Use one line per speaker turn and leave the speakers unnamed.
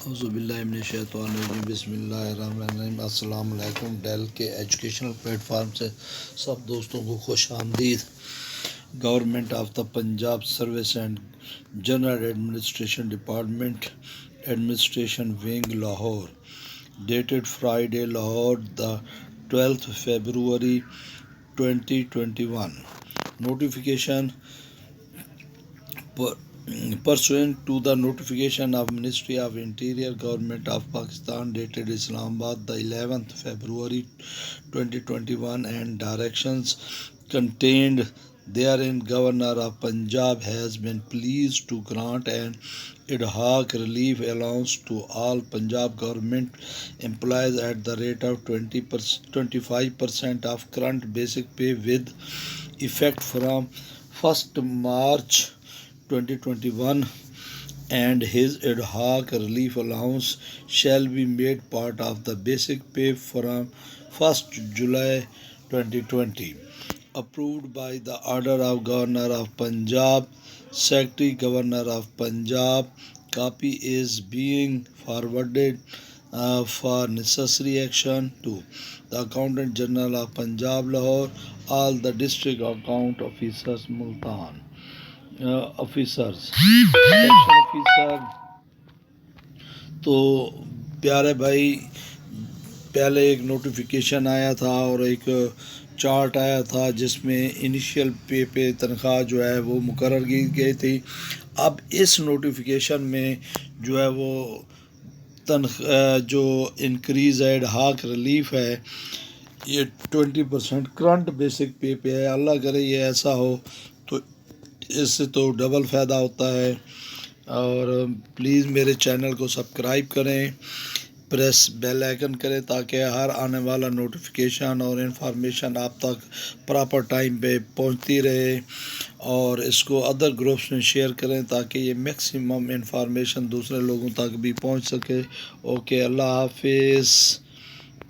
बिस्मिल्लाहिर्रहमानिर्रहीम। अस्सलाम वालेकुम। डेल के एजुकेशनल प्लेटफार्म से सब दोस्तों को खुश आमदीद। Government of the Punjab service and general administration department administration wing Lahore, dated Friday Lahore the 12th February 2021। Notification pursuant to the notification of Ministry of Interior, Government of Pakistan, dated Islamabad the 11th February 2021, and directions contained therein, Governor of Punjab has been pleased to grant an ad hoc relief allowance to all Punjab government employees at the rate of 25% of current basic pay with effect from 1st March 2021, and his ad hoc relief allowance shall be made part of the basic pay from 1st July 2020. Approved by the order of Governor of Punjab, Secretary Governor of Punjab. Copy is being forwarded for necessary action to the Accountant General of Punjab, Lahore, all the district account officers, Multan. Officers, section officer. तो प्यारे भाई, पहले एक notification आया था और एक chart आया था जिसमें इनिशियल पे तनख्वाह जो है वो मुकर्रर की गई थी। अब इस नोटिफिकेशन में जो है वो जो इंक्रीज़ एड हाक रिलीफ है ये 20% करंट बेसिक पे है। अल्लाह करे ये ऐसा हो तो इससे तो डबल फ़ायदा होता है। और प्लीज़ मेरे चैनल को सब्सक्राइब करें, प्रेस बेल आइकन करें ताकि हर आने वाला नोटिफिकेशन और इन्फॉर्मेशन आप तक प्रॉपर टाइम पे पहुंचती रहे। और इसको अदर ग्रुप्स में शेयर करें ताकि ये मैक्सिमम इन्फॉर्मेशन दूसरे लोगों तक भी पहुंच सके। ओके, अल्लाह हाफिज़।